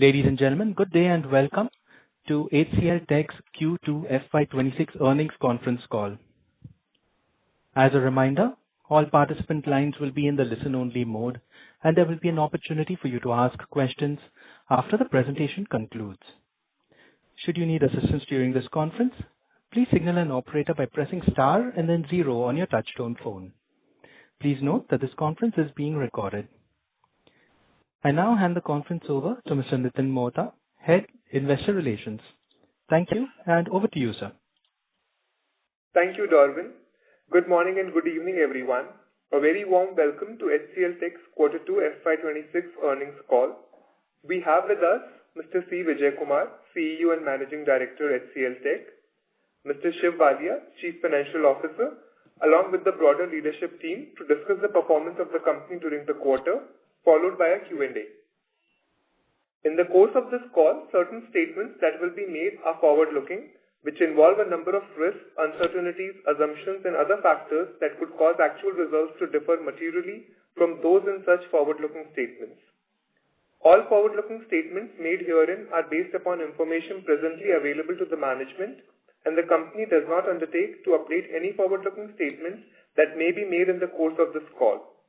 Ladies and gentlemen, good day and welcome to HCL Tech's Q2FY26 earnings conference call. As a reminder, all participant lines will be in the listen-only mode, and there will be an opportunity for you to ask questions after the presentation concludes. Should you need assistance during this conference, please signal an operator by pressing star and then 0 on your touchtone phone. Please note that this conference is being recorded. I now hand the conference over to Mr. Nitin Mohta, Head Investor Relations. Thank you, and over to you, sir. Thank you, Darwin. Good morning and good evening, everyone. A very warm welcome to HCL Tech's Q2 FY26 earnings call. We have with us Mr. C. Vijayakumar, CEO and Managing Director, HCL Tech, Mr. Shiv Walia, Chief Financial Officer, along with the broader leadership team to discuss the performance of the company during the quarter, followed by a Q&A. In the course of this call, certain statements that will be made are forward-looking, which involve a number of risks, uncertainties, assumptions, and other factors that could cause actual results to differ materially from those in such forward-looking statements. All forward-looking statements made herein are based upon information presently available to the management, and the company does not undertake to update any forward-looking statements that may be made in the course of this call.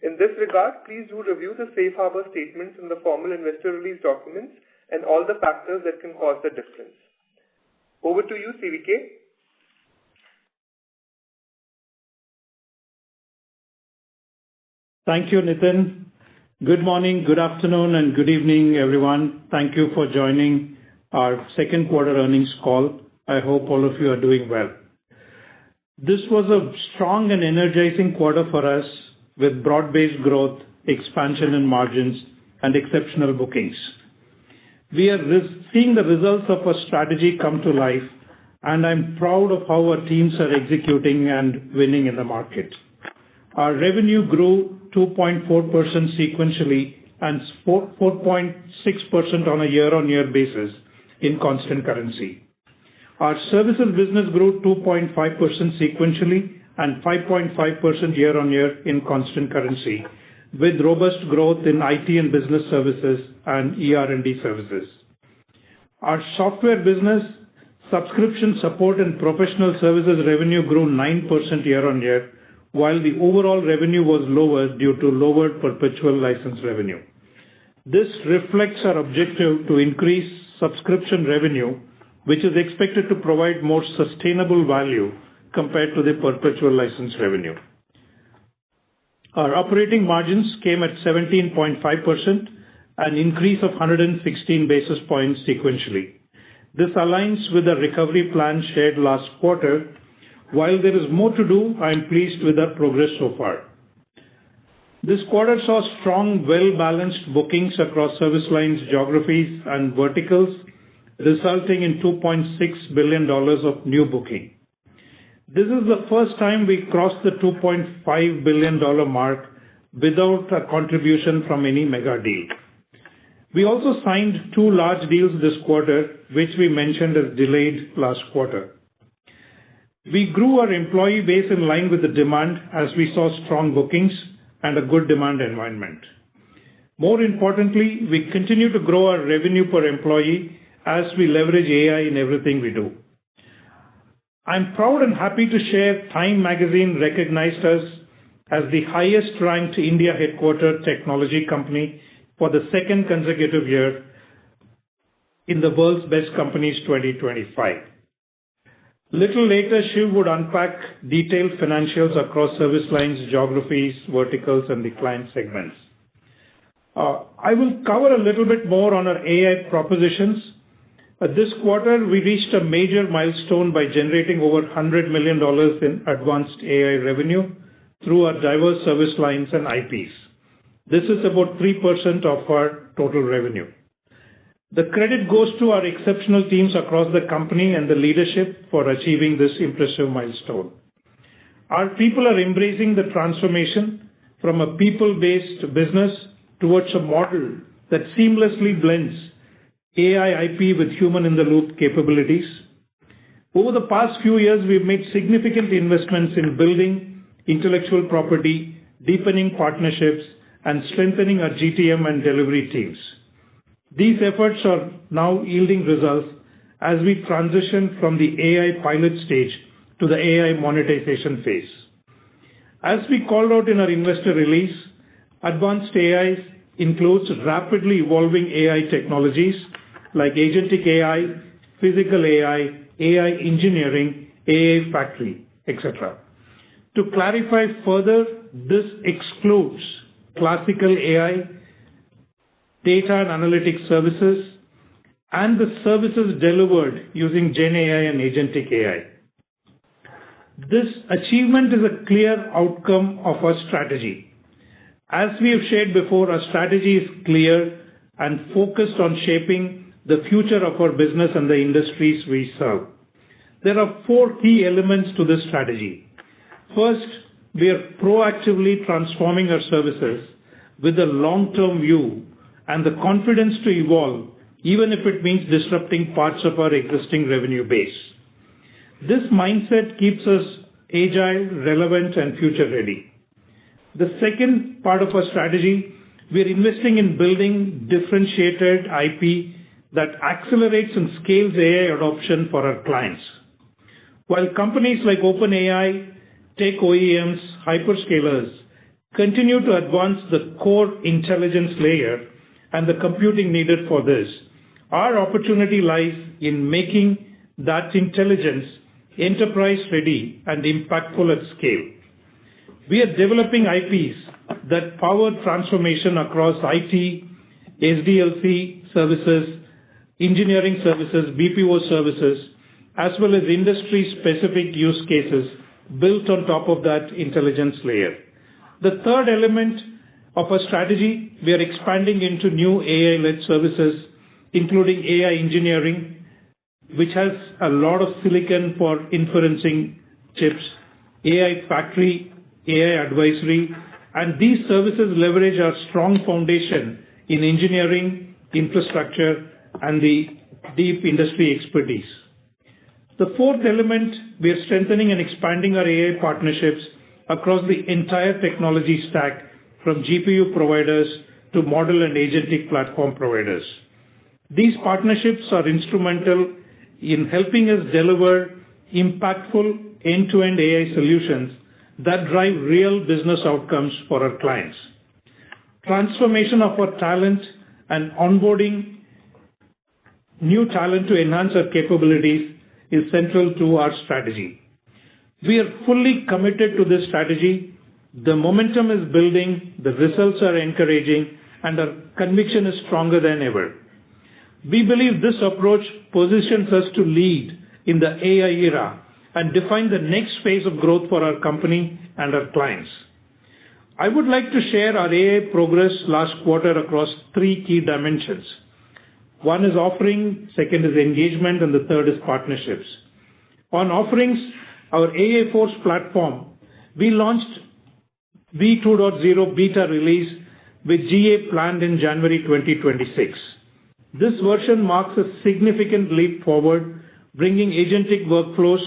In this regard, please do review the safe harbor statements in the formal investor release documents and all the factors that can cause the difference. Over to you, CVK. Thank you, Nitin. Good morning, good afternoon, and good evening, everyone. Thank you for joining our second quarter earnings call. I hope all of you are doing well. This was a strong and energizing quarter for us, with broad-based growth, expansion in margins, and exceptional bookings. We are seeing the results of our strategy come to life, and I'm proud of how our teams are executing and winning in the market. Our revenue grew 2.4% sequentially and 4.6% on a year-on-year basis in constant currency. Our services business grew 2.5% sequentially and 5.5% year-on-year in constant currency, with robust growth in IT and business services and ER&D services. Our software business, subscription support and professional services revenue grew 9% year-on-year, while the overall revenue was lower due to lower perpetual license revenue. This reflects our objective to increase subscription revenue, which is expected to provide more sustainable value compared to the perpetual license revenue. Our operating margins came at 17.5%, an increase of 116 basis points sequentially. This aligns with the recovery plan shared last quarter. While there is more to do, I am pleased with our progress so far. This quarter saw strong, well-balanced bookings across service lines, geographies, and verticals, resulting in $2.6 billion of new booking. This is the first time we crossed the $2.5 billion mark without a contribution from any mega deal. We also signed 2 large deals this quarter, which we mentioned as delayed last quarter. We grew our employee base in line with the demand as we saw strong bookings and a good demand environment. More importantly, we continue to grow our revenue per employee as we leverage AI in everything we do. I'm proud and happy to share Time magazine recognized us as the highest-ranked India-headquartered technology company for the second consecutive year in the World's Best Companies 2025. Little later, Shiv would unpack detailed financials across service lines, geographies, verticals, and the client segments. I will cover a little bit more on our AI propositions. This quarter, we reached a major milestone by generating over $100 million in advanced AI revenue through our diverse service lines and IPs. This is about 3% of our total revenue. The credit goes to our exceptional teams across the company and the leadership for achieving this impressive milestone. Our people are embracing the transformation from a people-based business towards a model that seamlessly blends AI IP with human-in-the-loop capabilities. Over the past few years, we've made significant investments in building intellectual property, deepening partnerships, and strengthening our GTM and delivery teams. These efforts are now yielding results as we transition from the AI pilot stage to the AI monetization phase. As we called out in our investor release, advanced AI includes rapidly evolving AI technologies like agentic AI, physical AI, AI engineering, AI factory, etc. To clarify further, this excludes classical AI, data and analytics services, and the services delivered using Gen AI and agentic AI. This achievement is a clear outcome of our strategy. As we have shared before, our strategy is clear and focused on shaping the future of our business and the industries we serve. There are 4 key elements to this strategy. First, we are proactively transforming our services with a long-term view and the confidence to evolve, even if it means disrupting parts of our existing revenue base. This mindset keeps us agile, relevant, and future-ready. The second part of our strategy, we are investing in building differentiated IP that accelerates and scales AI adoption for our clients. While companies like OpenAI, tech OEMs, hyperscalers continue to advance the core intelligence layer and the computing needed for this, our opportunity lies in making that intelligence enterprise-ready and impactful at scale. We are developing IPs that power transformation across IT, SDLC services, engineering services, BPO services, as well as industry-specific use cases built on top of that intelligence layer. The third element of our strategy, we are expanding into new AI-led services, including AI engineering, which has a lot of silicon for inferencing chips, AI factory, AI advisory, and these services leverage our strong foundation in engineering, infrastructure, and the deep industry expertise. The fourth element, we are strengthening and expanding our AI partnerships across the entire technology stack, from GPU providers to model and agentic platform providers. These partnerships are instrumental in helping us deliver impactful end-to-end AI solutions that drive real business outcomes for our clients. Transformation of our talent and onboarding new talent to enhance our capabilities is central to our strategy. We are fully committed to this strategy. The momentum is building, the results are encouraging, and our conviction is stronger than ever. We believe this approach positions us to lead in the AI era and define the next phase of growth for our company and our clients. I would like to share our AI progress last quarter across 3 key dimensions. One is offering, second is engagement, and the third is partnerships. On offerings, our AI Force platform, we launched V2.0 beta release with GA planned in January 2026. This version marks a significant leap forward, bringing agentic workflows,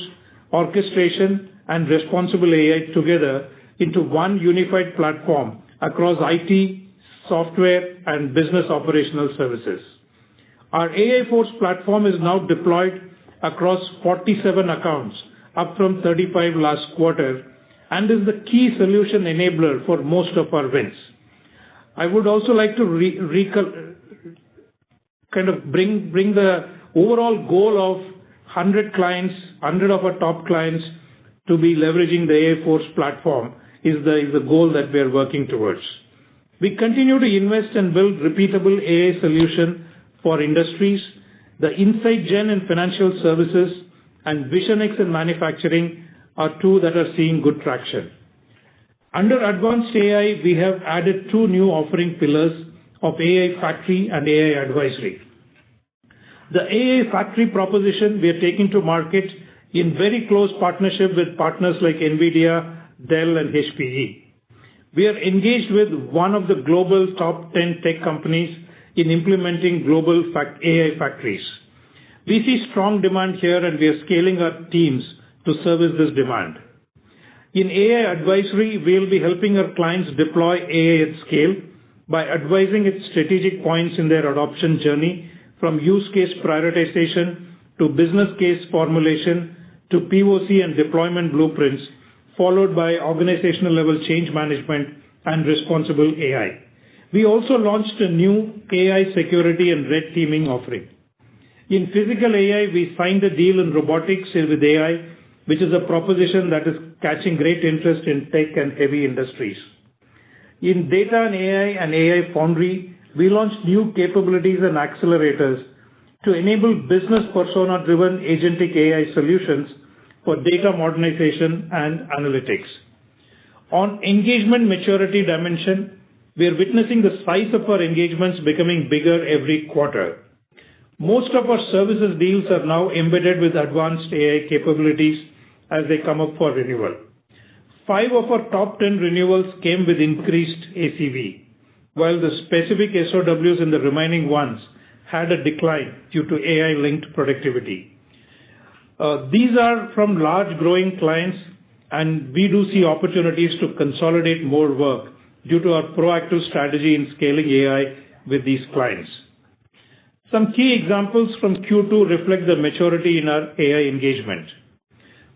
orchestration, and responsible AI together into one unified platform across IT, software, and business operational services. Our AI Force platform is now deployed across 47 accounts, up from 35 last quarter, and is the key solution enabler for most of our wins. I would also like to bring the overall goal of 100 clients, 100 of our top clients to be leveraging the AI Force platform is the goal that we are working towards. We continue to invest and build repeatable AI solution for industries. The Insight Gen in financial services and VisionX in manufacturing are 2 that are seeing good traction. Under advanced AI, we have added 2 new offering pillars of AI Factory and AI Advisory. The AI Factory proposition we are taking to market in very close partnership with partners like NVIDIA, Dell, and HPE. We are engaged with one of the global top 10 tech companies in implementing global AI factories. We see strong demand here, and we are scaling our teams to service this demand. In AI Advisory, we will be helping our clients deploy AI at scale by advising its strategic points in their adoption journey, from use case prioritization to business case formulation to POC and deployment blueprints, followed by organizational level change management and responsible AI. We also launched a new AI security and red teaming offering. In physical AI, we signed a deal in robotics with AI, which is a proposition that is catching great interest in tech and heavy industries. In data and AI Foundry, we launched new capabilities and accelerators to enable business persona-driven agentic AI solutions for data modernization and analytics. On engagement maturity dimension, we are witnessing the size of our engagements becoming bigger every quarter. Most of our services deals are now embedded with advanced AI capabilities as they come up for renewal. 5 of our top 10 renewals came with increased ACV, while the specific SOWs in the remaining ones had a decline due to AI-linked productivity. These are from large growing clients, and we do see opportunities to consolidate more work due to our proactive strategy in scaling AI with these clients. Some key examples from Q2 reflect the maturity in our AI engagement.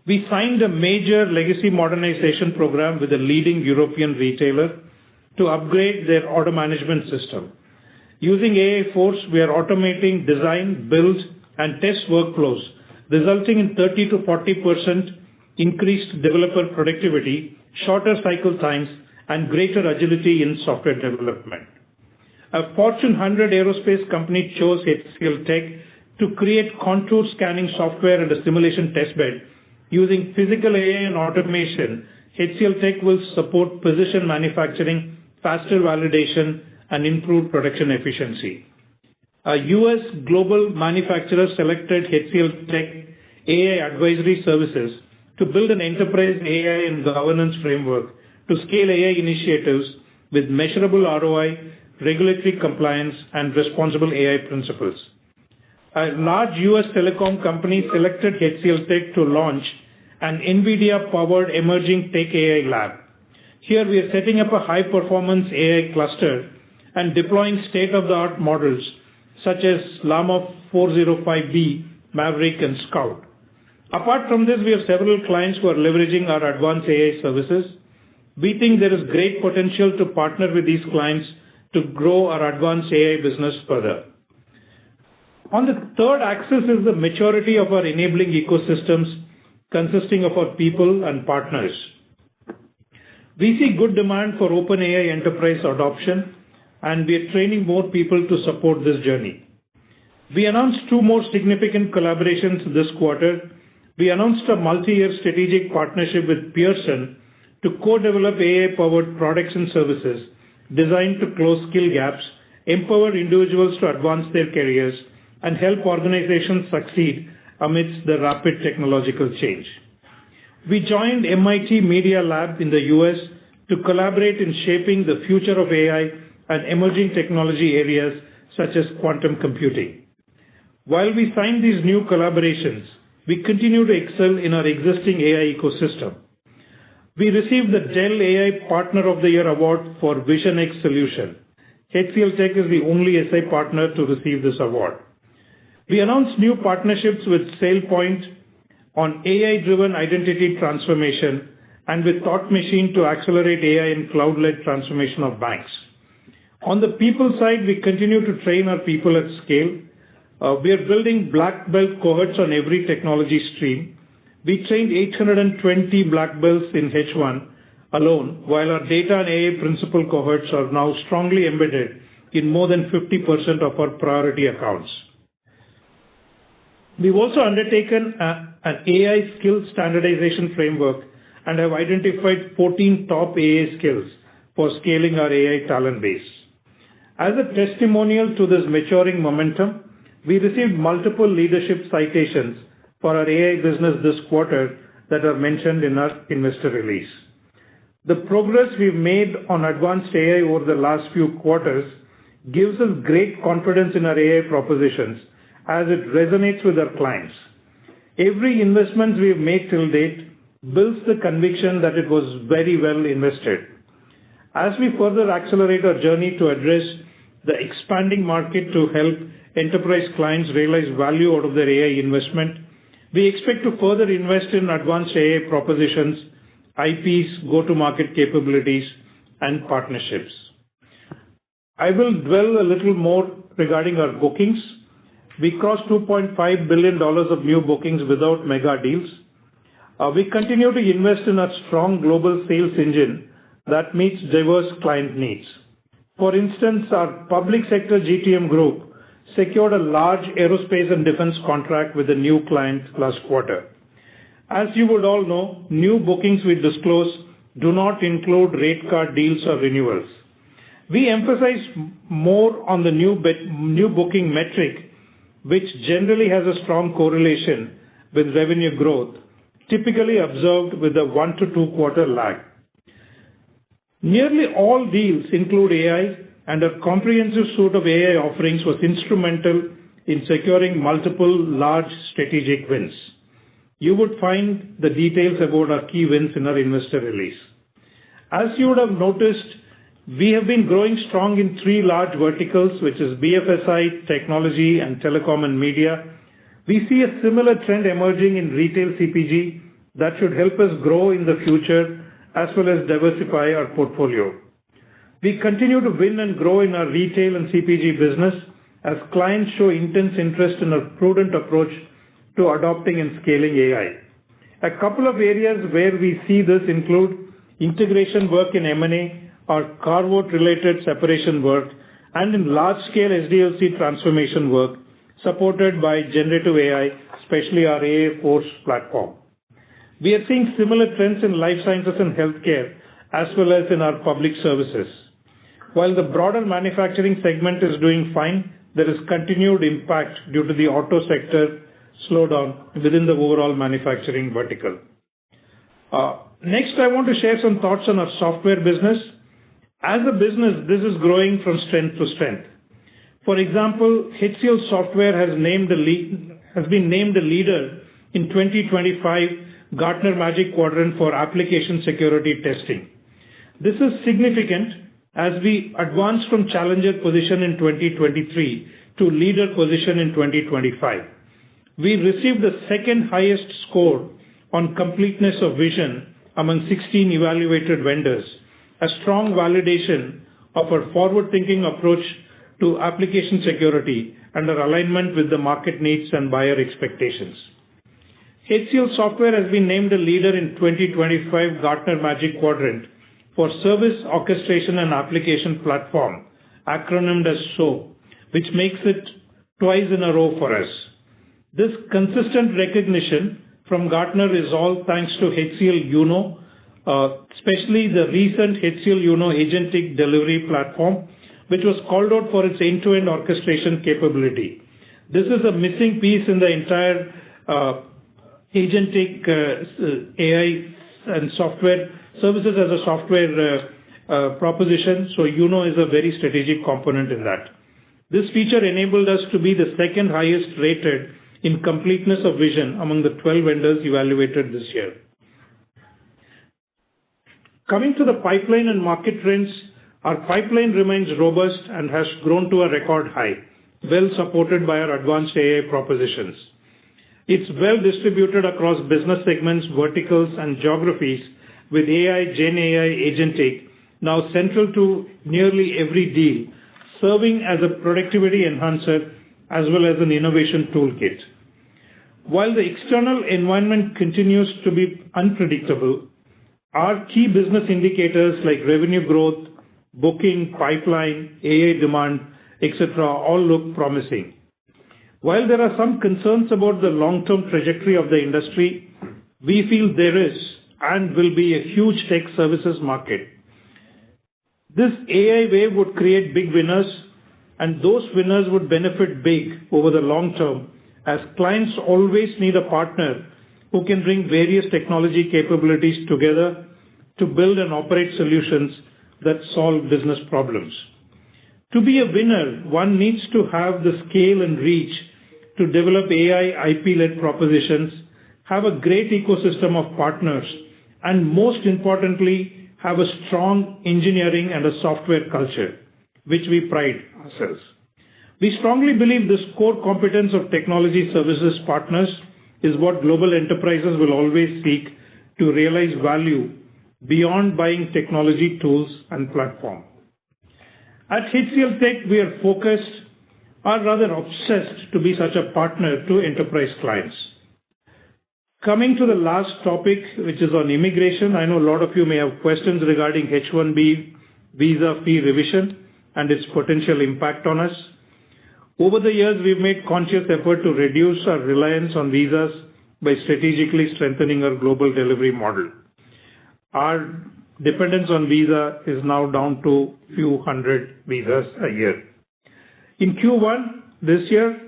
We signed a major legacy modernization program with a leading European retailer to upgrade their order management system. Using AI Force, we are automating design, build, and test workflows, resulting in 30 to 40% increased developer productivity, shorter cycle times, and greater agility in software development. A Fortune 100 aerospace company chose HCL Tech to create contour scanning software and a simulation testbed. Using physical AI and automation, HCL Tech will support precision manufacturing, faster validation, and improved production efficiency. A US global manufacturer selected HCL Tech AI advisory services to build an enterprise AI and governance framework to scale AI initiatives with measurable ROI, regulatory compliance, and responsible AI principles. A large US telecom company selected HCL Tech to launch an NVIDIA-powered emerging tech AI lab. Here we are setting up a high-performance AI cluster and deploying state-of-the-art models such as Llama 405B, Maverick, and Scout. Apart from this, we have several clients who are leveraging our advanced AI services. We think there is great potential to partner with these clients to grow our advanced AI business further. On the third axis is the maturity of our enabling ecosystems consisting of our people and partners. We see good demand for OpenAI enterprise adoption, and we are training more people to support this journey. We announced 2 more significant collaborations this quarter. We announced a multi-year strategic partnership with Pearson to co-develop AI-powered products and services designed to close skill gaps, empower individuals to advance their careers, and help organizations succeed amidst the rapid technological change. We joined MIT Media Lab in the US to collaborate in shaping the future of AI and emerging technology areas such as quantum computing. While we sign these new collaborations, we continue to excel in our existing AI ecosystem. We received the Dell AI Partner of the Year award for VisionX solution. HCL Tech is the only SI partner to receive this award. We announced new partnerships with SailPoint on AI-driven identity transformation and with Thought Machine to accelerate AI and cloud-led transformation of banks. On the people side, we continue to train our people at scale. We are building black belt cohorts on every technology stream. We trained 820 black belts in H1 alone, while our data and AI principal cohorts are now strongly embedded in more than 50% of our priority accounts. We've also undertaken an AI skills standardization framework and have identified 14 top AI skills for scaling our AI talent base. As a testimonial to this maturing momentum, we received multiple leadership citations for our AI business this quarter that are mentioned in our investor release. The progress we've made on advanced AI over the last few quarters gives us great confidence in our AI propositions as it resonates with our clients. Every investment we have made till date builds the conviction that it was very well invested. As we further accelerate our journey to address the expanding market to help enterprise clients realize value out of their AI investment, we expect to further invest in advanced AI propositions, IPs, go-to-market capabilities, and partnerships. I will dwell a little more regarding our bookings. We crossed $2.5 billion of new bookings without mega deals. We continue to invest in a strong global sales engine that meets diverse client needs. For instance, our public sector GTM group secured a large aerospace and defense contract with a new client last quarter. As you would all know, new bookings we disclose do not include rate card deals or renewals. We emphasize more on the new booking metric, which generally has a strong correlation with revenue growth, typically observed with a 1 to 2 quarter lag. Nearly all deals include AI, and our comprehensive suite of AI offerings was instrumental in securing multiple large strategic wins. You would find the details about our key wins in our investor release. As you would have noticed, we have been growing strong in 3 large verticals, which is BFSI, technology, and telecom and media. We see a similar trend emerging in retail CPG that should help us grow in the future as well as diversify our portfolio. We continue to win and grow in our retail and CPG business as clients show intense interest in our prudent approach to adopting and scaling AI. A couple of areas where we see this include integration work in M&A, or carve-out related separation work, and in large-scale SDLC transformation work supported by generative AI, especially our AI Force platform. We are seeing similar trends in life sciences and healthcare, as well as in our public services. While the broader manufacturing segment is doing fine, there is continued impact due to the auto sector slowdown within the overall manufacturing vertical. Next, I want to share some thoughts on our software business. As a business, this is growing from strength to strength. For example, HCL Software has been named a leader in 2025 Gartner Magic Quadrant for Application Security Testing. This is significant as we advanced from challenger position in 2023 to leader position in 2025. We received the second highest score on completeness of vision among 16 evaluated vendors, a strong validation of our forward-thinking approach to application security and our alignment with the market needs and buyer expectations. HCL Software has been named a leader in 2025 Gartner Magic Quadrant for Service Orchestration and Application Platform, acronymed as SOAP, which makes it twice in a row for us. This consistent recognition from Gartner is all thanks to HCL Uno, especially the recent HCL Uno Agentic Delivery Platform, which was called out for its end-to-end orchestration capability. This is a missing piece in the entire agentic AI and software services as a software proposition, so Uno is a very strategic component in that. This feature enabled us to be the second highest rated in completeness of vision among the 12 vendors evaluated this year. Coming to the pipeline and market trends, our pipeline remains robust and has grown to a record high, well supported by our advanced AI propositions. It's well distributed across business segments, verticals, and geographies, with AI, Gen AI, Agentic now central to nearly every deal, serving as a productivity enhancer as well as an innovation toolkit. While the external environment continues to be unpredictable, our key business indicators like revenue growth, booking, pipeline, AI demand, etc. all look promising. While there are some concerns about the long-term trajectory of the industry, we feel there is and will be a huge tech services market. This AI wave would create big winners, and those winners would benefit big over the long term, as clients always need a partner who can bring various technology capabilities together to build and operate solutions that solve business problems. To be a winner, one needs to have the scale and reach to develop AI IP-led propositions, have a great ecosystem of partners, and most importantly, have a strong engineering and a software culture, which we pride ourselves. We strongly believe this core competence of technology services partners is what global enterprises will always seek to realize value beyond buying technology tools and platform. At HCL Tech, we are focused, or rather obsessed, to be such a partner to enterprise clients. Coming to the last topic, which is on immigration, I know a lot of you may have questions regarding H-1B visa fee revision and its potential impact on us. Over the years, we've made conscious effort to reduce our reliance on visas by strategically strengthening our global delivery model. Our dependence on visa is now down to few hundred visas a year. In Q1 this year,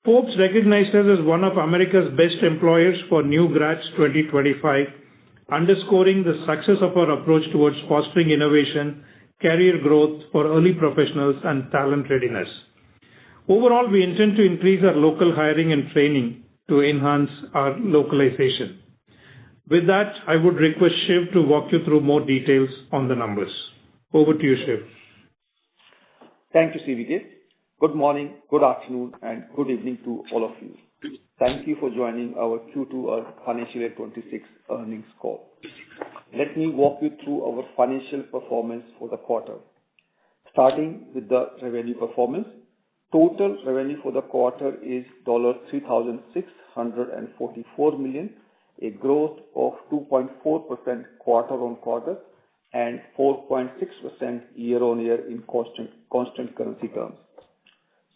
Forbes recognized us as one of America's best employers for new grads 2025, underscoring the success of our approach towards fostering innovation, career growth for early professionals, and talent readiness. Overall, we intend to increase our local hiring and training to enhance our localization. With that, I would request Shiv to walk you through more details on the numbers. Over to you, Shiv. Thank you, CVK. Good morning, good afternoon, and good evening to all of you. Thank you for joining our Q2 Financial Year 26 earnings call. Let me walk you through our financial performance for the quarter. Starting with the revenue performance, total revenue for the quarter is $3,644 million, a growth of 2.4% quarter-on-quarter and 4.6% year-on-year in constant currency terms.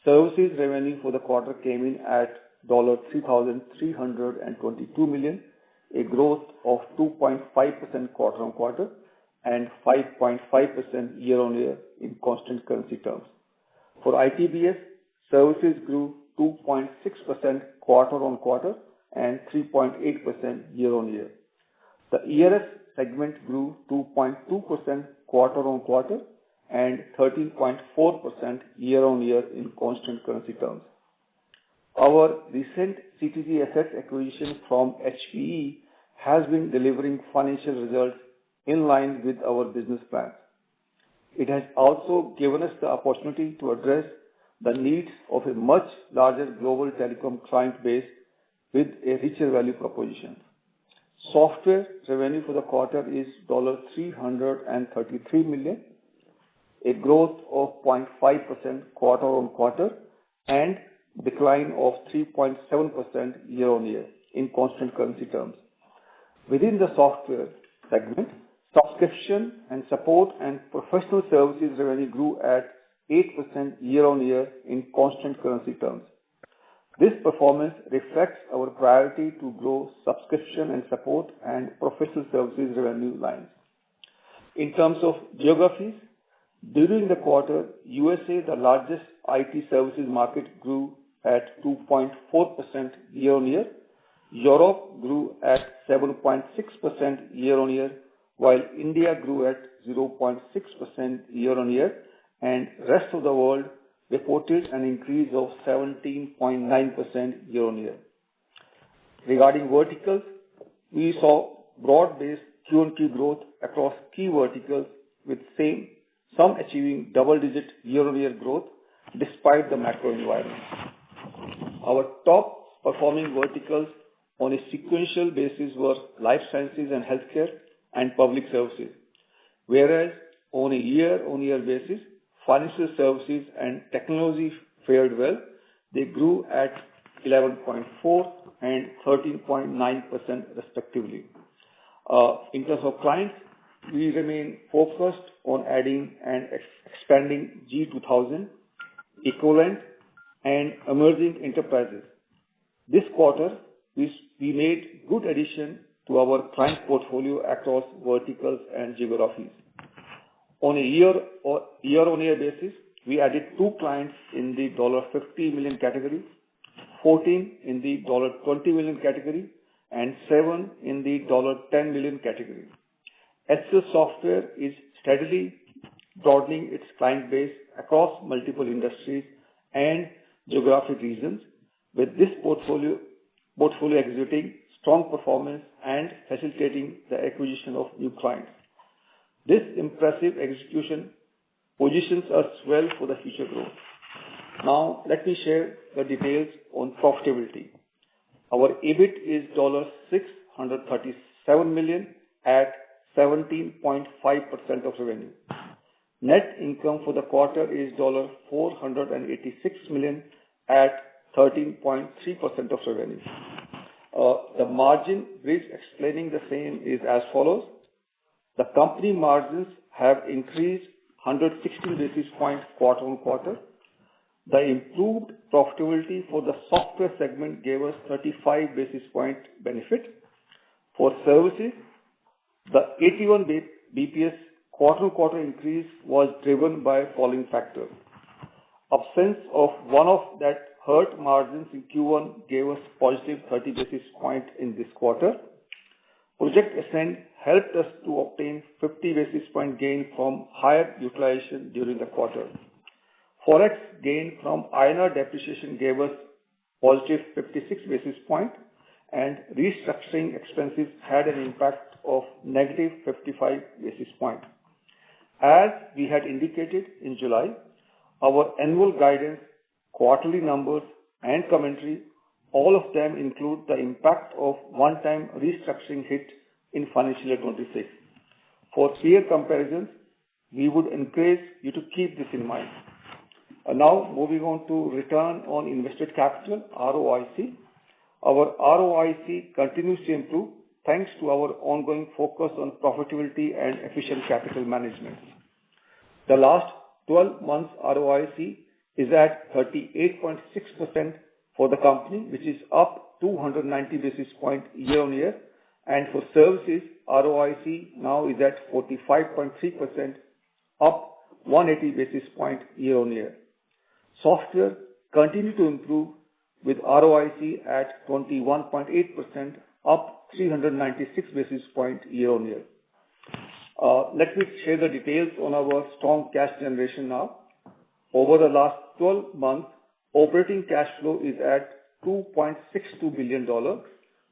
Services revenue for the quarter came in at $3,322 million, a growth of 2.5% quarter-on-quarter and 5.5% year-on-year in constant currency terms. For ITBS, services grew 2.6% quarter-on-quarter and 3.8% year-on-year. The ERS segment grew 2.2% quarter-on-quarter and 13.4% year-on-year in constant currency terms. Our recent CTG assets acquisition from HPE has been delivering financial results in line with our business plans. It has also given us the opportunity to address the needs of a much larger global telecom client base with a richer value proposition. Software revenue for the quarter is $333 million, a growth of 0.5% quarter-on-quarter and decline of 3.7% year-on-year in constant currency terms. Within the software segment, subscription and support and professional services revenue grew at 8% year-on-year in constant currency terms. This performance reflects our priority to grow subscription and support and professional services revenue lines. In terms of geographies, during the quarter, USA, the largest IT services market, grew at 2.4% year-on-year. Europe grew at 7.6% year-on-year, while India grew at 0.6% year-on-year, and rest of the world reported an increase of 17.9% year-on-year. Regarding verticals, we saw broad-based Q-on-Q growth across key verticals, with some achieving double-digit year-on-year growth despite the macro environment. Our top performing verticals on a sequential basis were life sciences and healthcare and public services, whereas on a year-on-year basis, financial services and technology fared well. They grew at 11.4% and 13.9% respectively. In terms of clients, we remain focused on adding and expanding G2000, equivalent, and emerging enterprises. This quarter, we made good addition to our client portfolio across verticals and geographies. On a year-on-year basis, we added 2 clients in the $50 million category, 14 in the $20 million category, and 7 in the $10 million category. HCL Software is steadily broadening its client base across multiple industries and geographic regions, with this portfolio exhibiting strong performance and facilitating the acquisition of new clients. This impressive execution positions us well for the future growth. Now, let me share the details on profitability. Our EBIT is $637 million at 17.5% of revenue. Net income for the quarter is $486 million at 13.3% of revenue. The margin bridge explaining the same is as follows. The company margins have increased 116 basis points quarter on quarter. The improved profitability for the software segment gave us 35 basis point benefit. For services, the 81 BPS quarter-on-quarter increase was driven by following factors. Absence of one-off that hurt margins in Q1 gave us positive 30 basis point in this quarter. Project Ascend helped us to obtain 50 basis point gain from higher utilization during the quarter. Forex gain from INR depreciation gave us positive 56 basis point, and restructuring expenses had an impact of negative 55 basis point. As we had indicated in July, our annual guidance, quarterly numbers, and commentary, all of them include the impact of one-time restructuring hit in financial year 26. For clear comparisons, we would encourage you to keep this in mind. Now, moving on to return on invested capital, ROIC. Our ROIC continues to improve thanks to our ongoing focus on profitability and efficient capital management. The last 12 months ROIC is at 38.6% for the company, which is up 290 basis point year on year. And for services, ROIC now is at 45.3%, up 180 basis point year on year. Software continued to improve with ROIC at 21.8%, up 396 basis point year on year. Let me share the details on our strong cash generation now. Over the last 12 months, operating cash flow is at $2.62 billion,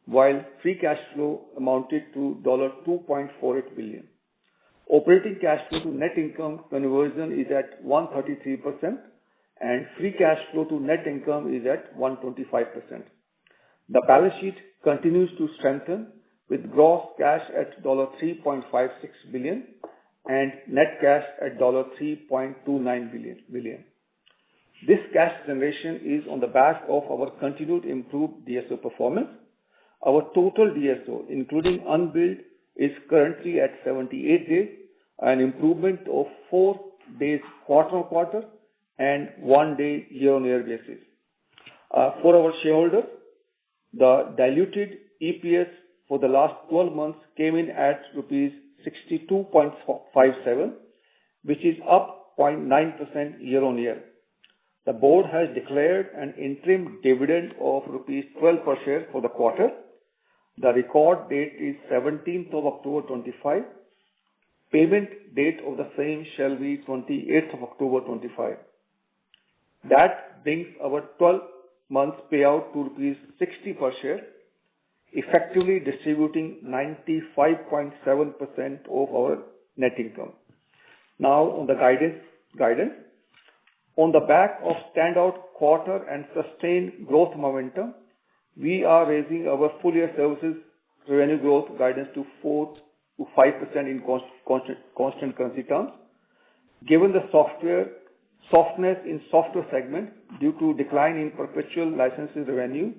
while free cash flow amounted to $2.48 billion. Operating cash flow to net income conversion is at 133%, and free cash flow to net income is at 125%. The balance sheet continues to strengthen with gross cash at $3.56 billion and net cash at $3.29 billion. This cash generation is on the back of our continued improved DSO performance. Our total DSO, including unbilled, is currently at 78 days, an improvement of 4 days quarter on quarter and 1 day year on year basis. For our shareholders, the diluted EPS for the last 12 months came in at rupees 62.57, which is up 0.9% year on year. The board has declared an interim dividend of rupees 12 per share for the quarter. The record date is 17th of October 25. Payment date of the same shall be 28th of October 25. That brings our 12 months payout to rupees 60 per share, effectively distributing 95.7% of our net income. Now on the guidance. On the back of standout quarter and sustained growth momentum, we are raising our full year services revenue growth guidance to 4 to 5% in constant currency terms. Given the softness in software segment due to decline in perpetual licenses revenue,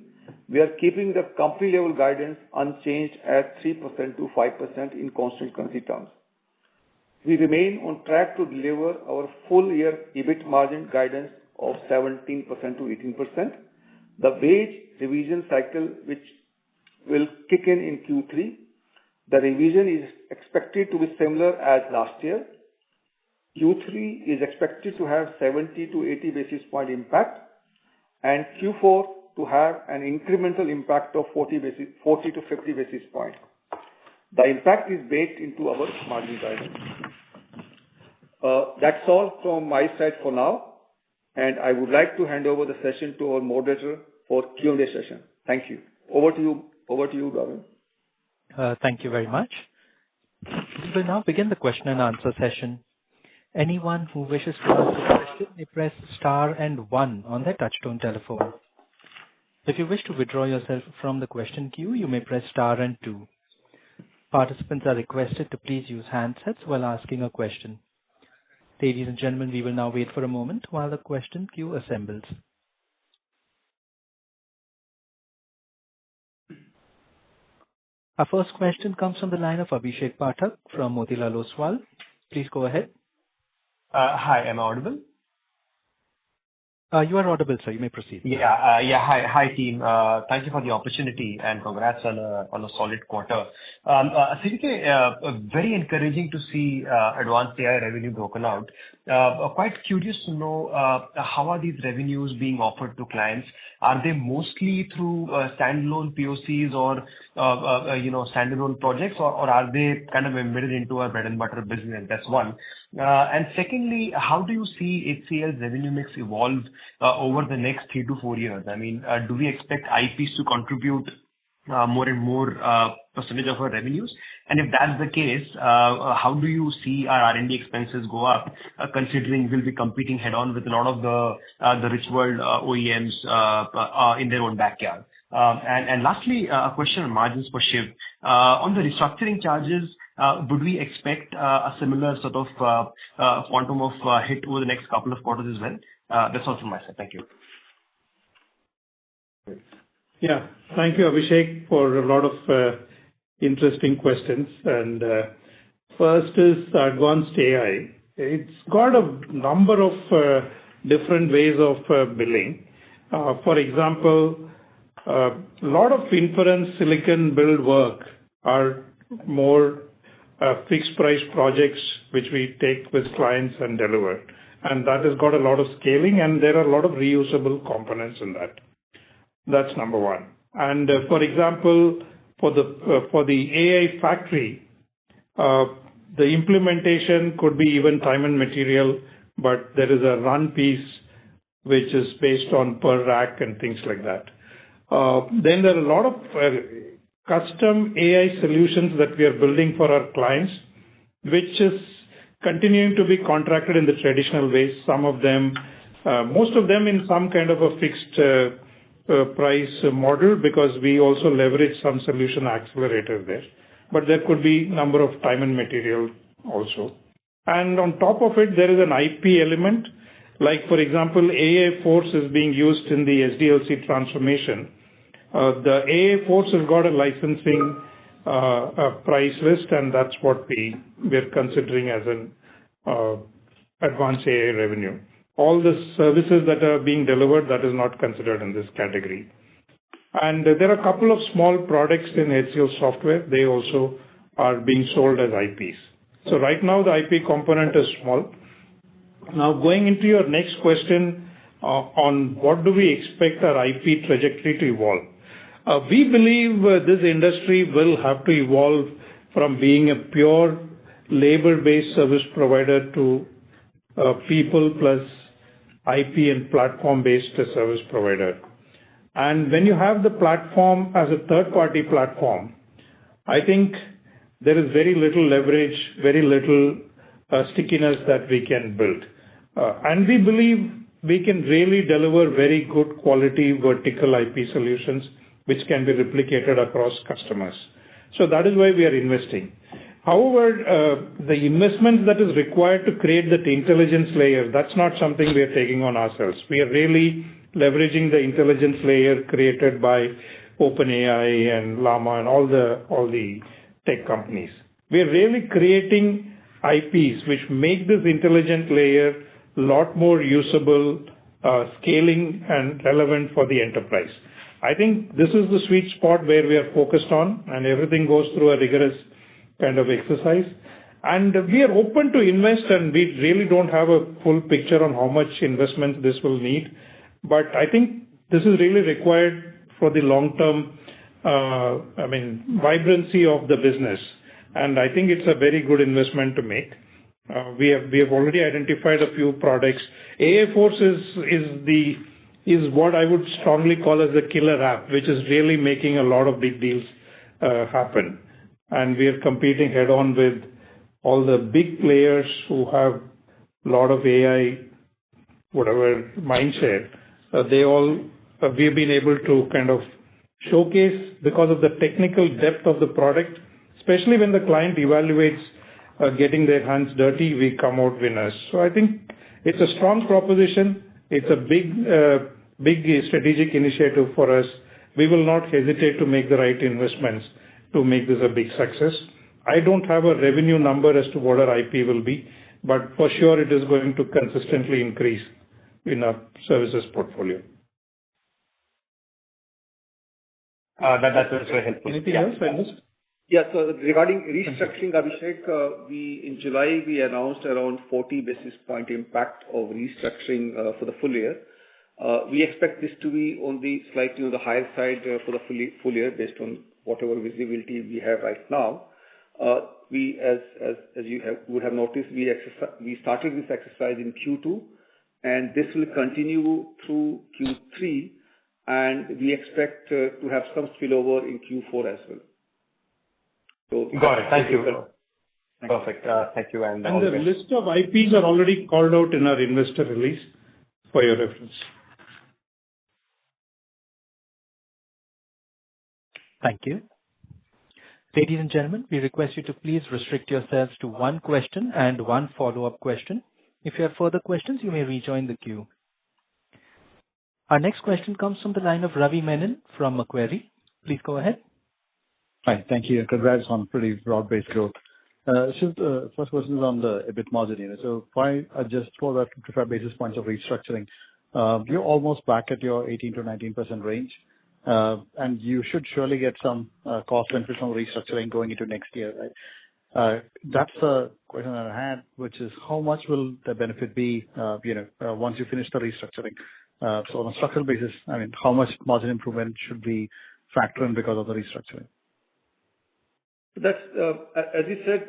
we are keeping the company level guidance unchanged at 3% to 5% in constant currency terms. We remain on track to deliver our full year EBIT margin guidance of 17% to 18%. The wage revision cycle, which will kick in Q3, the revision is expected to be similar as last year. Q3 is expected to have 70 to 80 basis point impact, and Q4 to have an incremental impact of 40 to 50 basis point. The impact is baked into our margin guidance. That's all from my side for now, and I would like to hand over the session to our moderator for Q&A session. Thank you. Over to you, Over to you, Darwin. Thank you very much. We will now begin the question and answer session. Anyone who wishes to ask a question may press star and one on their touchtone telephone. If you wish to withdraw yourself from the question queue, you may press star and two. Participants are requested to please use handsets while asking a question. Ladies and gentlemen, we will now wait for a moment while the question queue assembles. Our first question comes from the line of Abhishek Pathak from Motilal Oswal. Please go ahead. Hi, am I audible? You are audible, sir. You may proceed. Hi, team. Thank you for the opportunity and congrats on a solid quarter. CVK, very encouraging to see advanced AI revenue broken out. Quite curious to know how are these revenues being offered to clients? Are they mostly through standalone POCs or standalone projects, or are they kind of embedded into our bread and butter business? That's one. And secondly, how do you see HCL's revenue mix evolve over the next 3 to 4 years? I mean, do we expect IPs to contribute more and more percentage of our revenues? And if that's the case, how do you see our R&D expenses go up, considering we'll be competing head-on with a lot of the rich world OEMs in their own backyard? And lastly, a question on margins for Shiv. On the restructuring charges, would we expect a similar sort of quantum of hit over the next couple of quarters as well? That's all from my side. Thank you. Yeah. Thank you, Abhishek, for a lot of interesting questions. And first is advanced AI. It's got a number of different ways of billing. For example, a lot of inference silicon build work are more fixed price projects which we take with clients and deliver. And that has got a lot of scaling, and there are a lot of reusable components in that. That's number one. And for example, for the AI factory, the implementation could be even time and material, but there is a run piece which is based on per rack and things like that. Then there are a lot of custom AI solutions that we are building for our clients, which is continuing to be contracted in the traditional ways. Some of them, most of them in some kind of a fixed price model, because we also leverage some solution accelerator there. But there could be number of time and material also. And on top of it, there is an IP element. Like, for example, AI Force is being used in the SDLC transformation. The AI Force has got a licensing price list, and that's what we're considering as an advanced AI revenue. All the services that are being delivered, that is not considered in this category. And there are a couple of small products in HCL software. They also are being sold as IPs. So right now the IP component is small. Now going into your next question on what do we expect our IP trajectory to evolve. We believe this industry will have to evolve from being a pure labor-based service provider to people plus IP and platform-based service provider. And when you have the platform as a third-party platform, I think there is very little leverage, very little stickiness that we can build. And we believe we can really deliver very good quality vertical IP solutions which can be replicated across customers. So that is why we are investing. However, the investment that is required to create that intelligence layer, that's not something we are taking on ourselves. We are really leveraging the intelligence layer created by OpenAI and Llama and all the tech companies. We are really creating IPs which make this intelligent layer a lot more usable, scaling and relevant for the enterprise. I think this is the sweet spot where we are focused on, and everything goes through a rigorous kind of exercise. And we are open to invest, and we really don't have a full picture on how much investment this will need. But I think this is really required for the long-term, vibrancy of the business. And I think it's a very good investment to make. We have already identified a few products. AI Force is the is what I would strongly call as the killer app, which is really making a lot of big deals happen. And we are competing head on with all the big players who have a lot of AI, whatever mindset. We've been able to kind of showcase because of the technical depth of the product, especially when the client evaluates getting their hands dirty, we come out winners. So I think it's a strong proposition. It's a big strategic initiative for us. We will not hesitate to make the right investments to make this a big success. I don't have a revenue number as to what our IP will be, but for sure it is going to consistently increase in our services portfolio. That's very helpful. Anything else, Angus? Yeah. So regarding restructuring, Abhishek, in July, we announced around 40 basis point impact of restructuring for the full year. We expect this to be on the slightly on the higher side for the full year based on whatever visibility we have right now. We, as you would have noticed, we started this exercise in Q2, and this will continue through Q3, and we expect to have some spillover in Q4 as well. So got it. Thank you. Perfect. Thank you. And the list of IPs are already called out in our investor release for your reference. Thank you. Ladies and gentlemen, we request you to please restrict yourselves to one question and one follow-up question. If you have further questions, you may rejoin the queue. Our next question comes from the line of Ravi Menon from Macquarie. Please go ahead. Hi. Thank you. Congrats on pretty broad-based growth. First question is on the EBIT margin. So if I adjust for that 55 basis points of restructuring, you're almost back at your 18 to 19% range. And you should surely get some cost benefit from restructuring going into next year, right? That's the question that I had, which is how much will the benefit be, once you finish the restructuring? So on a structural basis, I mean, how much margin improvement should we factor in because of the restructuring? That's, as you said,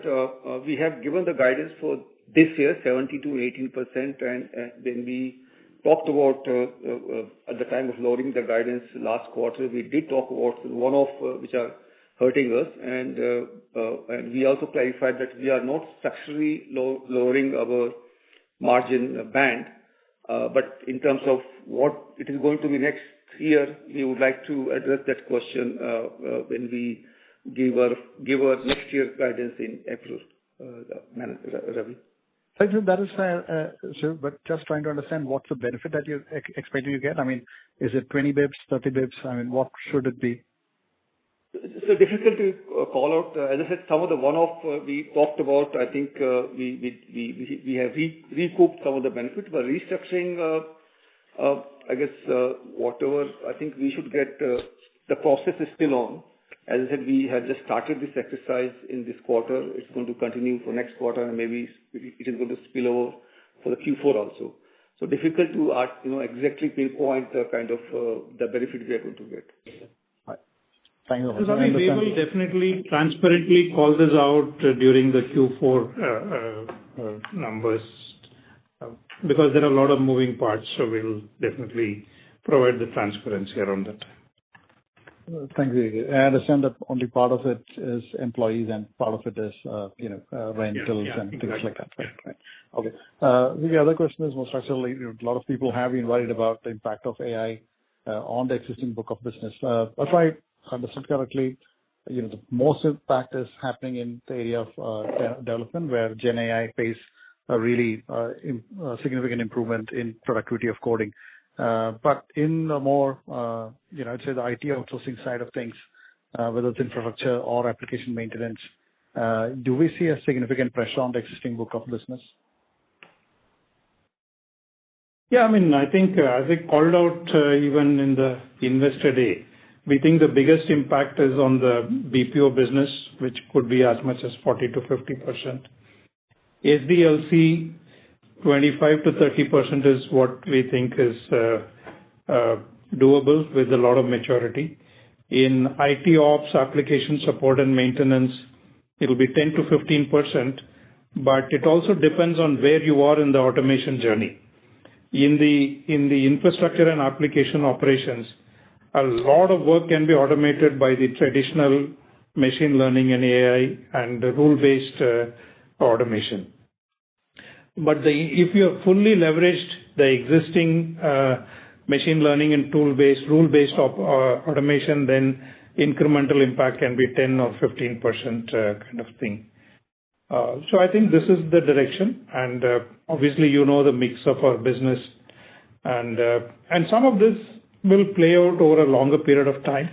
we have given the guidance for this year, 17 to 18%, and when we talked about at the time of lowering the guidance last quarter, we did talk about one-off which are hurting us, and we also clarified that we are not structurally lowering our margin band, but in terms of what it is going to be next year, we would like to address that question when we give our next year guidance in April, Ravi. That is fair, sir, but just trying to understand what's the benefit that you're expecting to get. I mean, is it 20 bips, 30 bips? I mean, what should it be? So difficult to call out. As I said, some of the one-off we talked about, I think we have recouped some of the benefit, but restructuring, I guess, whatever, I think we should get, the process is still on. As I said, we have just started this exercise in this quarter. It's going to continue for next quarter, and maybe it is going to spill over for the Q4 also. So difficult to exactly pinpoint the kind of the benefit we are going to get. Right. Thank you. So we will definitely transparently call this out during the Q4 numbers because there are a lot of moving parts. So we'll definitely provide the transparency around that. Thank you. I understand that only part of it is employees and part of it is, rentals and things like that. Right. Okay. The other question is more structurally, a lot of people have been worried about the impact of AI on the existing book of business. If I understand correctly, the most impact is happening in the area of development where Gen AI pays a really significant improvement in productivity of coding. But in the more, I'd say the IT outsourcing side of things, whether it's infrastructure or application maintenance, do we see a significant pressure on the existing book of business? Yeah, I mean, I think as I called out even in the Investor Day, we think the biggest impact is on the BPO business, which could be as much as 40 to 50%. SDLC, 25 to 30% is what we think is doable with a lot of maturity. In IT ops, application support and maintenance, it'll be 10 to 15%, but it also depends on where you are in the automation journey. in the infrastructure and application operations, a lot of work can be automated by the traditional machine learning and AI and the rule-based automation. But if you have fully leveraged the existing machine learning and rule-based automation, then incremental impact can be 10 or 15% kind of thing. So I think this is the direction, and obviously you know the mix of our business, and some of this will play out over a longer period of time.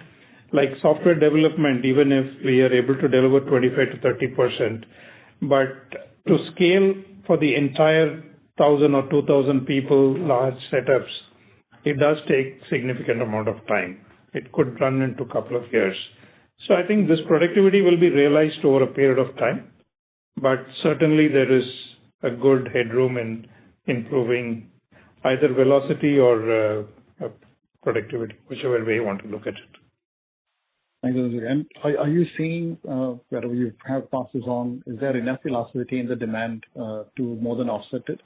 Like software development, even if we are able to deliver 25 to 30%, but to scale for the entire 1,000 or 2,000 people large setups, it does take significant amount of time. It could run into a couple of years. So I think this productivity will be realized over a period of time, but certainly there is a good headroom in improving either velocity or productivity, whichever way you want to look at it. Thank you, Vijay. And are you seeing, wherever you have passes on, is there enough velocity in the demand to more than offset it?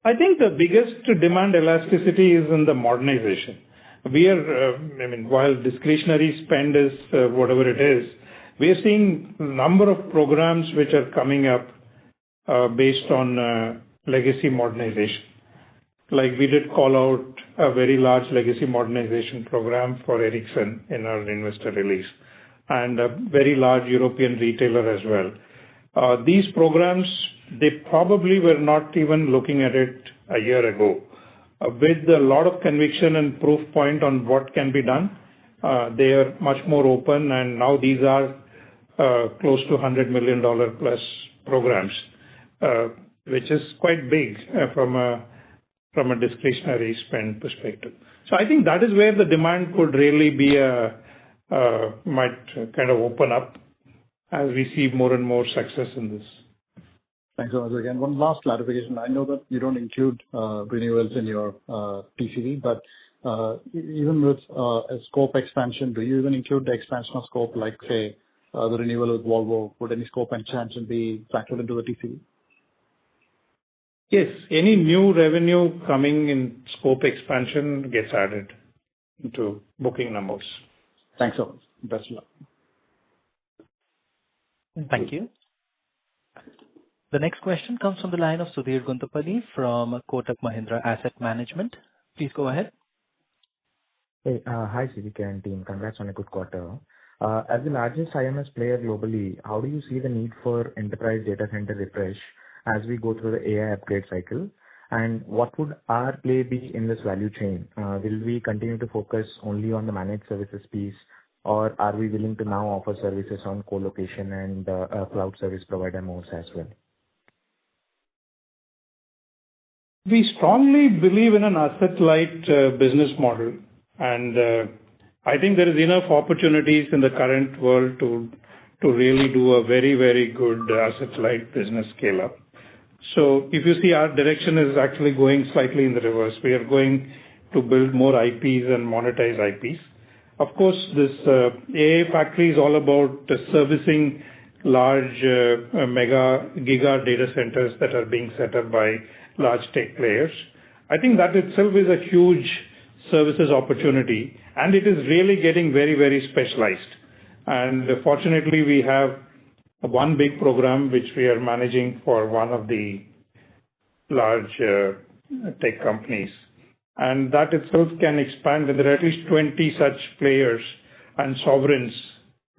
I think the biggest demand elasticity is in the modernization. We are, while discretionary spend is whatever it is, we are seeing a number of programs which are coming up based on legacy modernization. Like we did call out a very large legacy modernization program for Ericsson in our investor release, and a very large European retailer as well. These programs, they probably were not even looking at it a year ago. With a lot of conviction and proof point on what can be done, they are much more open, and now these are close to $100 million plus programs, which is quite big from a discretionary spend perspective. So I think that is where the demand could really be might kind of open up as we see more and more success in this. Thanks so much again. One last clarification. I know that you don't include renewals in your TCV, but even with a scope expansion, do you even include the expansion of scope, like say the renewal with Volvo? Would any scope expansion be factored into the TCV? Yes, any new revenue coming in scope expansion gets added into booking numbers. Thanks so much. Best of luck. Thank you. The next question comes from the line of Sudhir Guntupalli from Kotak Mahindra Asset Management. Please go ahead. Hey, hi CVK and team. Congrats on a good quarter. As the largest IMS player globally, how do you see the need for enterprise data center refresh as we go through the AI upgrade cycle? And what would our play be in this value chain? Will we continue to focus only on the managed services piece, or are we willing to now offer services on co-location and cloud service provider modes as well? We strongly believe in an asset-light business model, and I think there is enough opportunities in the current world to really do a very, very good asset-light business scale-up. So if you see, our direction is actually going slightly in the reverse. We are going to build more IPs and monetize IPs. Of course, this AI factory is all about servicing large mega giga data centers that are being set up by large tech players. I think that itself is a huge services opportunity, and it is really getting very, very specialized. And fortunately, we have one big program which we are managing for one of the large tech companies. And that itself can expand, and there are at least 20 such players and sovereigns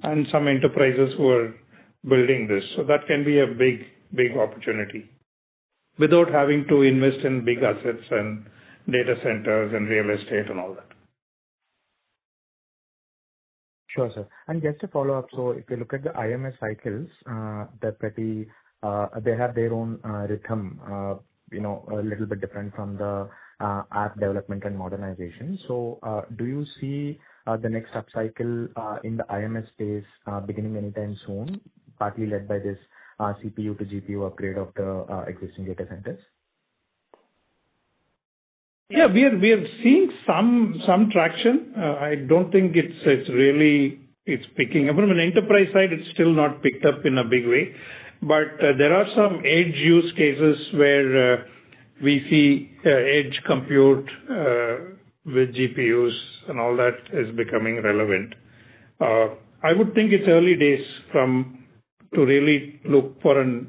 and some enterprises who are building this. So that can be a big, big opportunity without having to invest in big assets and data centers and real estate and all that. Sure, sir. And just to follow up, so if you look at the IMS cycles, they're pretty, they have their own rhythm, a little bit different from the app development and modernization. So do you see the next upcycle in the IMS space beginning anytime soon, partly led by this CPU to GPU upgrade of the existing data centers? Yeah, we are seeing some traction. I don't think it's picking up. From an enterprise side, it's still not picked up in a big way. But there are some edge use cases where we see edge compute with GPUs and all that is becoming relevant. I would think it's early days to really look for a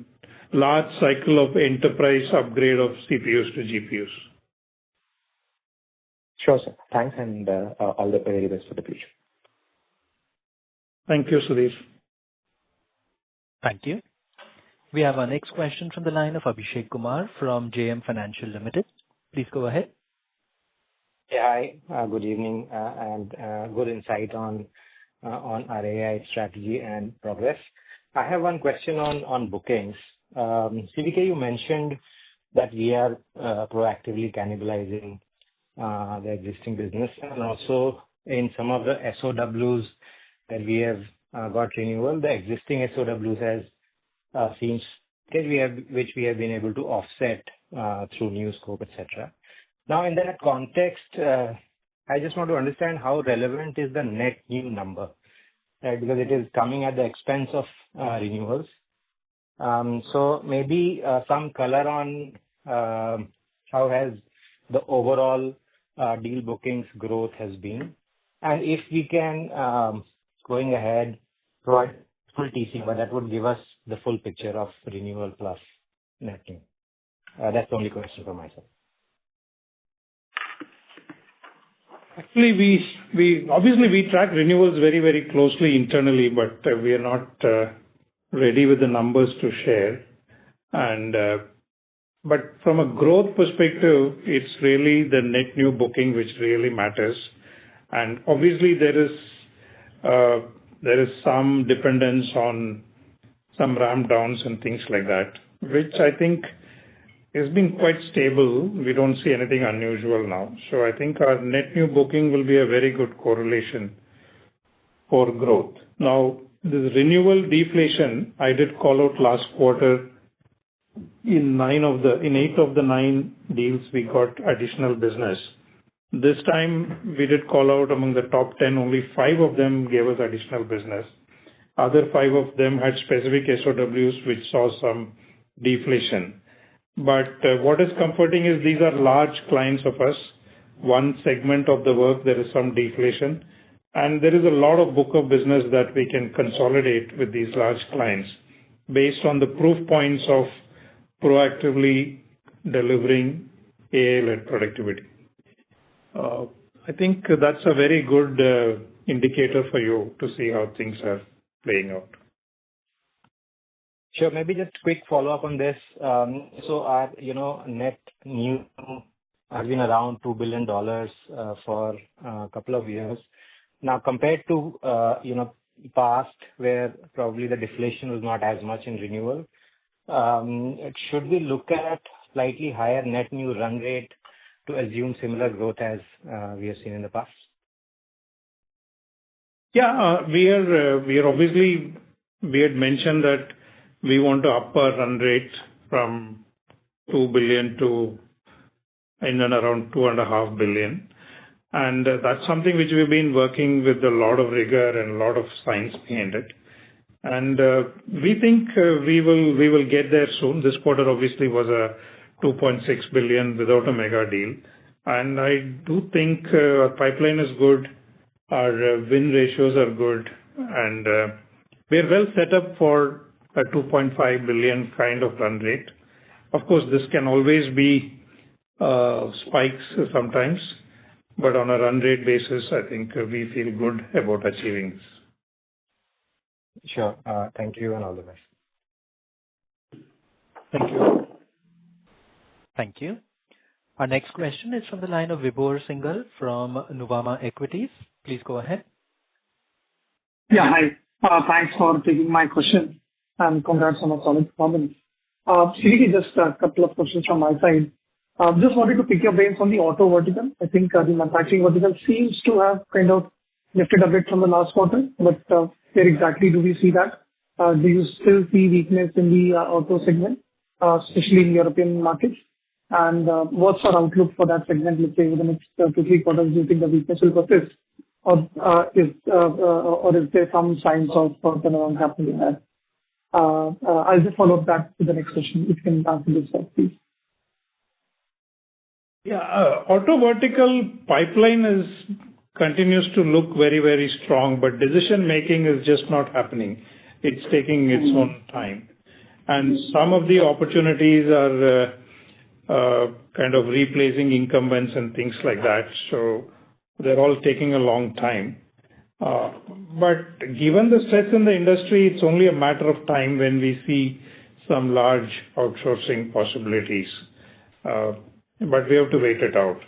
large cycle of enterprise upgrade of CPUs to GPUs. Sure, sir. Thanks, and all the very best for the future. Thank you, Sudhir. Thank you. We have our next question from the line of Abhishek Kumar from JM Financial Limited. Please go ahead. Yeah, hi. Good evening, and good insight on our AI strategy and progress. I have one question on bookings. CVK, you mentioned that we are proactively cannibalizing the existing business, and also in some of the SOWs that we have got renewal, the existing SOWs has seen which we have been able to offset through new scope, etc. Now, in that context, I just want to understand how relevant is the net new number, right? Because it is coming at the expense of renewals. So maybe some color on how has the overall deal bookings growth has been, and if we can going ahead provide full TC, but that would give us the full picture of renewal plus net new. That's the only question for myself. Actually, we obviously track renewals very, very closely internally, but we are not ready with the numbers to share. But from a growth perspective, it's really the net new booking which really matters. And obviously, there is some dependence on some ramp downs and things like that, which I think has been quite stable. We don't see anything unusual now. So I think our net new booking will be a very good correlation for growth. Now, this renewal deflation, I did call out last quarter. In 8 of the 9 deals, we got additional business. This time, we did call out among the top 10, only 5 of them gave us additional business. Other 5 of them had specific SOWs which saw some deflation. But what is comforting is these are large clients of us. One segment of the work, there is some deflation. And there is a lot of book of business that we can consolidate with these large clients based on the proof points of proactively delivering AI-led productivity. I think that's a very good indicator for you to see how things are playing out. Sure. Maybe just quick follow-up on this. So our net new has been around $2 billion for a couple of years. Now, compared to past, where probably the deflation was not as much in renewal, should we look at slightly higher net new run rate to assume similar growth as we have seen in the past? Yeah, we are obviously, we had mentioned that we want to up our run rate from $2 billion to in and around $2.5 billion. And that's something which we've been working with a lot of rigor and a lot of science behind it. And we think we will get there soon. This quarter obviously was a $2.6 billion without a mega deal. And I do think our pipeline is good. Our win ratios are good. And we're well set up for a $2.5 billion kind of run rate. Of course, this can always be spikes sometimes. But on a run rate basis, I think we feel good about achieving this. Sure. Thank you and all the best. Thank you. Thank you. Our next question is from the line of Vibhor Singhal from Nuvama Equities. Please go ahead. Yeah, hi. Thanks for taking my question and congrats on a solid performance. CVK, just a couple of questions from my side. Just wanted to pick your brains on the auto vertical. I think the manufacturing vertical seems to have kind of lifted a bit from the last quarter, but where exactly do we see that? Do you still see weakness in the auto segment, especially in European markets? And what's our outlook for that segment, let's say, over the next 2-3 quarters? Do you think the weakness will persist? Or is there some signs of turnaround happening in that? I'll just follow up that with the next question. If you can answer this, please. Yeah, auto vertical pipeline continues to look very, very strong, but decision-making is just not happening. It's taking its own time. And some of the opportunities are kind of replacing incumbents and things like that, so they're all taking a long time. But given the stress in the industry, it's only a matter of time when we see some large outsourcing possibilities. But we have to wait it out.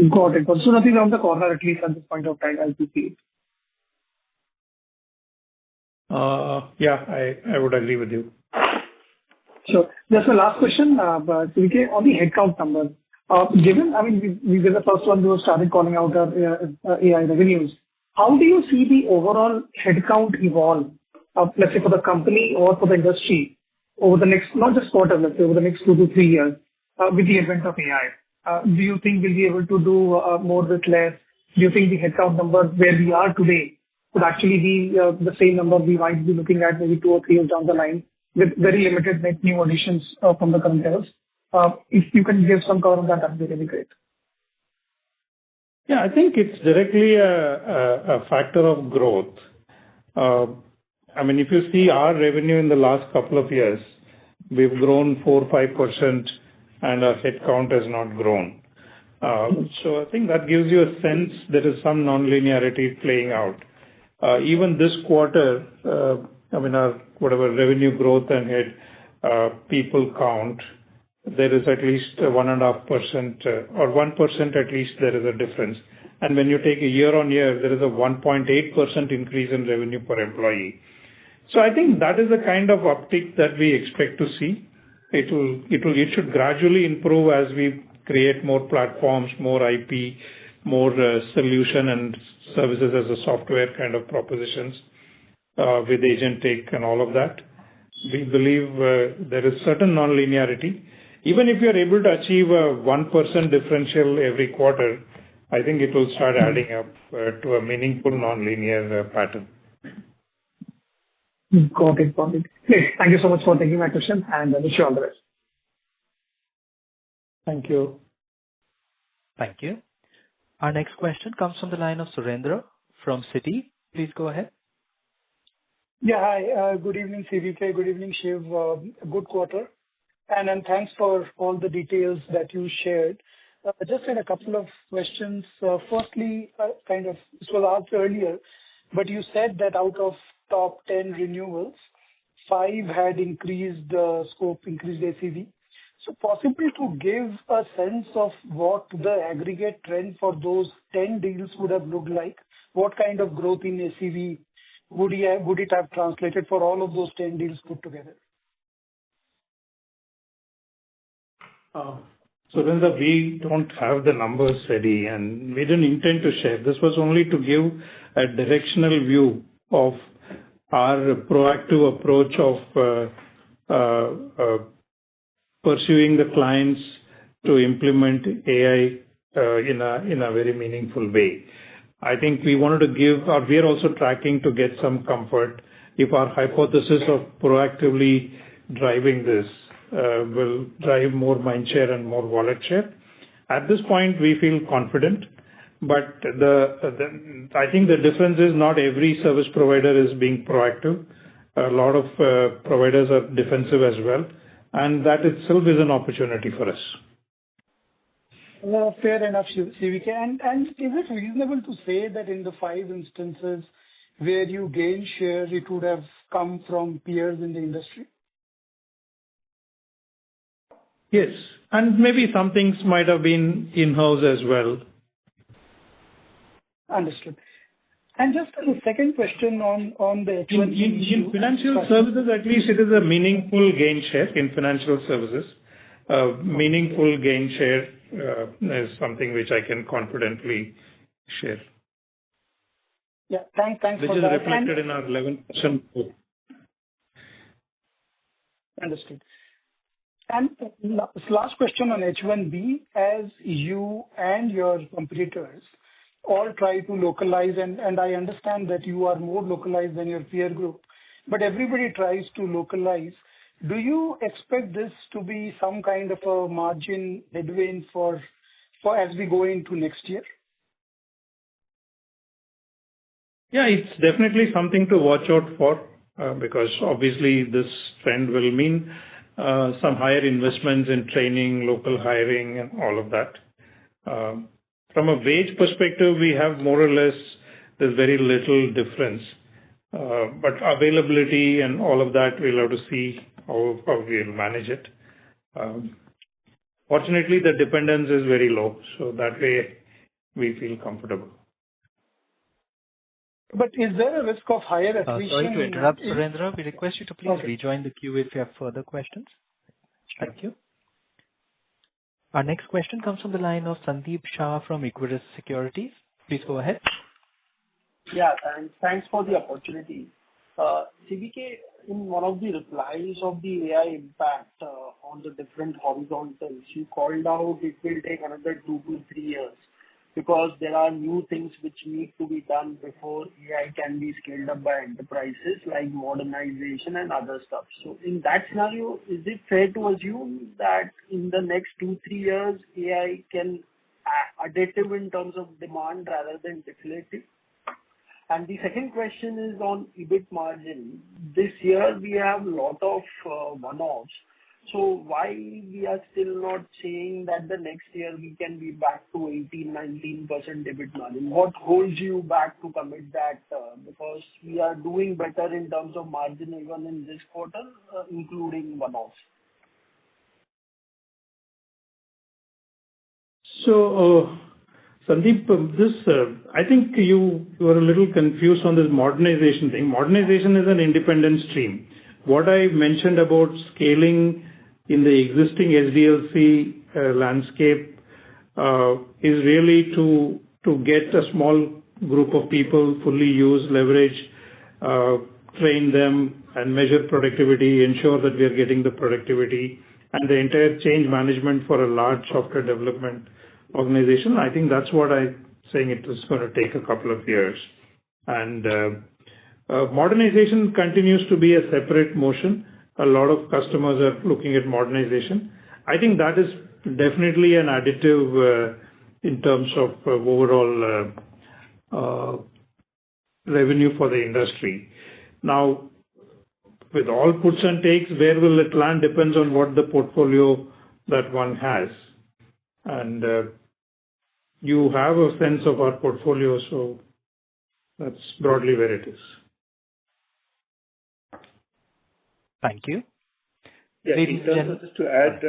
Got it. So nothing around the corner, at least at this point of time, as we see it. Yeah, I would agree with you. Sure. Just a last question, but CVK, on the headcount number. Given, I mean, we were the first one who started calling out our AI revenues. How do you see the overall headcount evolve, let's say for the company or for the industry over the next, not just quarter, let's say over the next 2 to 3 years, with the advent of AI? Do you think we'll be able to do more with less? Do you think the headcount number where we are today could actually be the same number we might be looking at maybe 2 or 3 years down the line with very limited net new additions from the current levels? If you can give some color on that, that'd be really great. Yeah, I think it's directly a factor of growth. I mean, if you see our revenue in the last couple of years, we've grown 4-5%, and our headcount has not grown. So I think that gives you a sense there is some non-linearity playing out. Even this quarter, I mean, our whatever revenue growth and head people count, there is at least 1.5% or 1% at least there is a difference. And when you take a year-on-year, there is a 1.8% increase in revenue per employee. So I think that is the kind of uptick that we expect to see. It should gradually improve as we create more platforms, more IP, more solution and services as a software kind of propositions with agentic and all of that. We believe there is certain non-linearity. Even if you're able to achieve a 1% differential every quarter, I think it will start adding up to a meaningful non-linear pattern. Got it. Great. Thank you so much for taking my question, and I wish you all the best. Thank you. Thank you. Our next question comes from the line of Surendra from Citi. Please go ahead. Yeah, hi. Good evening, CVK. Good evening, Shiv. Good quarter. And thanks for all the details that you shared. Just had a couple of questions. Firstly, this was asked earlier, but you said that out of top 10 renewals, 5 had increased scope, increased ACV. So possible to give a sense of what the aggregate trend for those 10 deals would have looked like? What kind of growth in ACV would it have translated for all of those 10 deals put together? Surendra, we don't have the numbers ready, and we didn't intend to share. This was only to give a directional view of our proactive approach of pursuing the clients to implement AI in a very meaningful way. I think we wanted to give, or we are also tracking to get some comfort if our hypothesis of proactively driving this will drive more mind share and more wallet share. At this point, we feel confident, but I think the difference is not every service provider is being proactive. A lot of providers are defensive as well, and that itself is an opportunity for us. Fair enough, CVK. And is it reasonable to say that in the 5 instances where you gain share, it would have come from peers in the industry? Yes, and maybe some things might have been in-house as well. Understood. And just a second question on the H1B issue. In financial services, at least it is a meaningful gain share in financial services. Meaningful gain share is something which I can confidently share. Yeah, thanks for that. Which is reflected in our 11% growth. Understood. And last question on H1B, as you and your competitors all try to localize, and I understand that you are more localized than your peer group, but everybody tries to localize. Do you expect this to be some kind of a margin headwind for as we go into next year? Yeah, it's definitely something to watch out for, because obviously this trend will mean some higher investments in training, local hiring, and all of that. From a wage perspective, we have more or less, there's very little difference. But availability and all of that, we'll have to see how we'll manage it. Fortunately, the dependence is very low, so that way we feel comfortable. But is there a risk of higher attrition? Sorry to interrupt, Surendra. We request you to please rejoin the queue if you have further questions. Thank you. Our next question comes from the line of Sandeep Shah from Equirus Securities. Please go ahead. Yeah, thanks for the opportunity. CVK, in one of the replies of the AI impact on the different horizontals, you called out it will take another 2 to 3 years because there are new things which need to be done before AI can be scaled up by enterprises like modernization and other stuff. So in that scenario, is it fair to assume that in the next 2-3 years, AI can additive in terms of demand rather than deflative? And the second question is on EBIT margin. This year we have a lot of one-offs. So why we are still not saying that the next year we can be back to 18-19% EBIT margin? What holds you back to commit that? Because we are doing better in terms of margin even in this quarter, including one-offs. So, Sandeep, I think you were a little confused on this modernization thing. Modernization is an independent stream. What I mentioned about scaling in the existing SDLC landscape is really to get a small group of people fully use, leverage, train them and measure productivity, ensure that we are getting the productivity and the entire change management for a large software development organization. I think that's what I'm saying. It is going to take a couple of years. And modernization continues to be a separate motion. A lot of customers are looking at modernization. I think that is definitely an additive in terms of overall revenue for the industry. Now, with all puts and takes, where will it land depends on what the portfolio that one has. And you have a sense of our portfolio, so that's broadly where it is. Thank you. Yeah, in terms of just to add,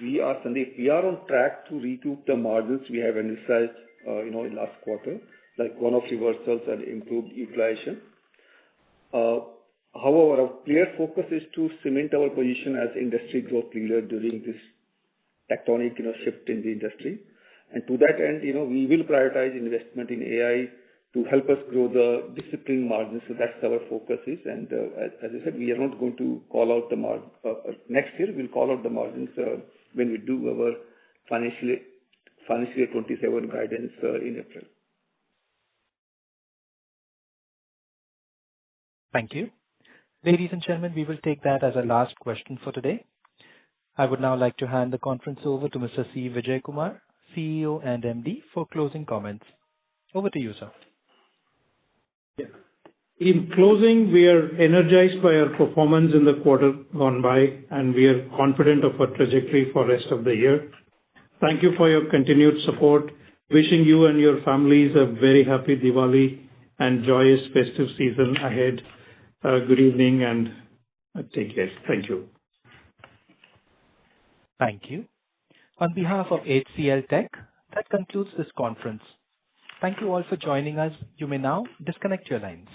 we are, Sandeep, we are on track to recoup the margins we have envisaged, in last quarter, like one-off reversals and improved utilization. However, our clear focus is to cement our position as industry growth leader during this tectonic, shift in the industry. And to that end, we will prioritize investment in AI to help us grow the discipline margins. So that's our focus is. And as I said, we are not going to call out the margin next year. We'll call out the margins when we do our financial year 27 guidance in April. Thank you. Ladies and gentlemen, we will take that as our last question for today. I would now like to hand the conference over to Mr. C. Vijayakumar, CEO and MD, for closing comments. Over to you, sir. Yeah. In closing, we are energized by our performance in the quarter gone by, and we are confident of our trajectory for rest of the year. Thank you for your continued support. Wishing you and your families a very happy Diwali and joyous festive season ahead. Good evening and take care. Thank you. Thank you. On behalf of HCL Tech, that concludes this conference. Thank you all for joining us. You may now disconnect your lines.